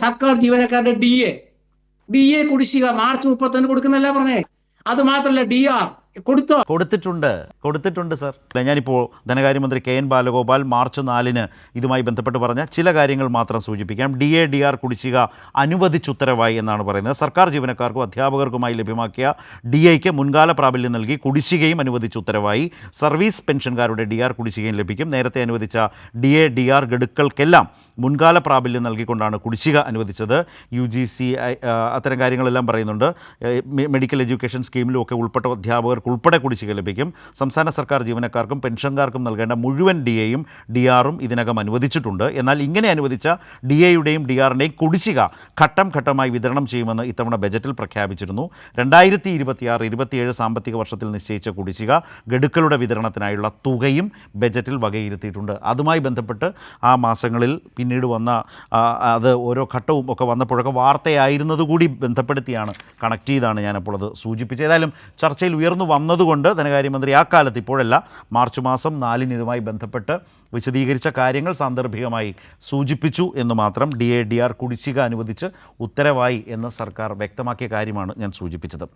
സർക്കാർ ജീവനക്കാരുടെ D A കുടിശ്ശിക മാർച്ച് 31 കൊടുക്കുന്നല്ല പറഞ്ഞേ. അത് മാത്രമല്ല DR കൊടുത്തോ? കൊടുത്തിട്ടുണ്ട് സർ. ഞാനിപ്പോൾ ധനകാര്യമന്ത്രി KN ബാലഗോപാൽ മാർച്ച് 4-ന് ഇതുമായി ബന്ധപ്പെട്ട് പറഞ്ഞ ചില കാര്യങ്ങൾ മാത്രം സൂചിപ്പിക്കാം. DR കുടിശ്ശിക അനുവദിച്ചുത്തരവായി എന്നാണ് പറയുന്നത്. സർക്കാർ ജീവനക്കാർക്കും അധ്യാപകർക്കുമായി ലഭ്യമാക്കിയ DAയ്ക്ക് മുൻകാല പ്രാബല്യം നൽകി കുടിശ്ശികയും അനുവദിച്ചുത്തരവായി. സർവീസ് പെൻഷൻകാരുടെ DR കുടിശ്ശികയും ലഭിക്കും. നേരത്തെ അനുവദിച്ച DR ഗഡുക്കൾക്കെല്ലാം മുൻകാല പ്രാബല്യം നൽകിക്കൊണ്ടാണ് കുടിശ്ശിക അനുവദിച്ചത്. UGC അത്തരം കാര്യങ്ങളെല്ലാം പറയുന്നുണ്ട്. മെഡിക്കൽ എഡ്യൂക്കേഷൻ സ്കീമിലും ഒക്കെ ഉൾപ്പെട്ട അധ്യാപകർക്ക് ഉൾപ്പെടെ കുടിശ്ശിക ലഭിക്കും. സംസ്ഥാന സർക്കാർ ജീവനക്കാർക്കും പെൻഷൻകാർക്കും നൽകേണ്ട മുഴുവൻ DAയും DRും ഇതിനകം അനുവദിച്ചിട്ടുണ്ട്. എന്നാൽ ഇങ്ങനെ അനുവദിച്ച DAയുടെയും DRൻ്റെയും കുടിശ്ശിക ഘട്ടം ഘട്ടമായി വിതരണം ചെയ്യുമെന്ന് ഇത്തവണ ബജറ്റിൽ പ്രഖ്യാപിച്ചിരുന്നു. 2026-27 സാമ്പത്തിക വർഷത്തിൽ നിശ്ചയിച്ച കുടിശ്ശിക ഗഡുക്കളുടെ വിതരണത്തിനായുള്ള തുകയും ബജറ്റിൽ വകയിരുത്തിയിട്ടുണ്ട്. അതുമായി ബന്ധപ്പെട്ട് ആ മാസങ്ങളിൽ പിന്നീട് വന്ന അത് ഓരോ ഘട്ടവും ഒക്കെ വന്നപ്പോഴൊക്കെ വാർത്തയായിരുന്നത് കൂടി ബന്ധപ്പെടുത്തിയാണ് കണക്ട് ചെയ്താണ് ഞാനപ്പോൾ അത് സൂചിപ്പിച്ചത്. ഏതായാലും ചർച്ചയിൽ ഉയർന്നു വന്നതുകൊണ്ട് ധനകാര്യമന്ത്രി ആ കാലത്ത്, ഇപ്പോഴല്ല, മാർച്ച് മാസം 4-ന് ഇതുമായി ബന്ധപ്പെട്ട് വിശദീകരിച്ച കാര്യങ്ങൾ സാന്ദർഭികമായി സൂചിപ്പിച്ചു എന്ന് മാത്രം. DR കുടിശ്ശിക അനുവദിച്ച് ഉത്തരവായി എന്ന് സർക്കാർ വ്യക്തമാക്കിയ കാര്യമാണ് ഞാൻ സൂചിപ്പിച്ചത്.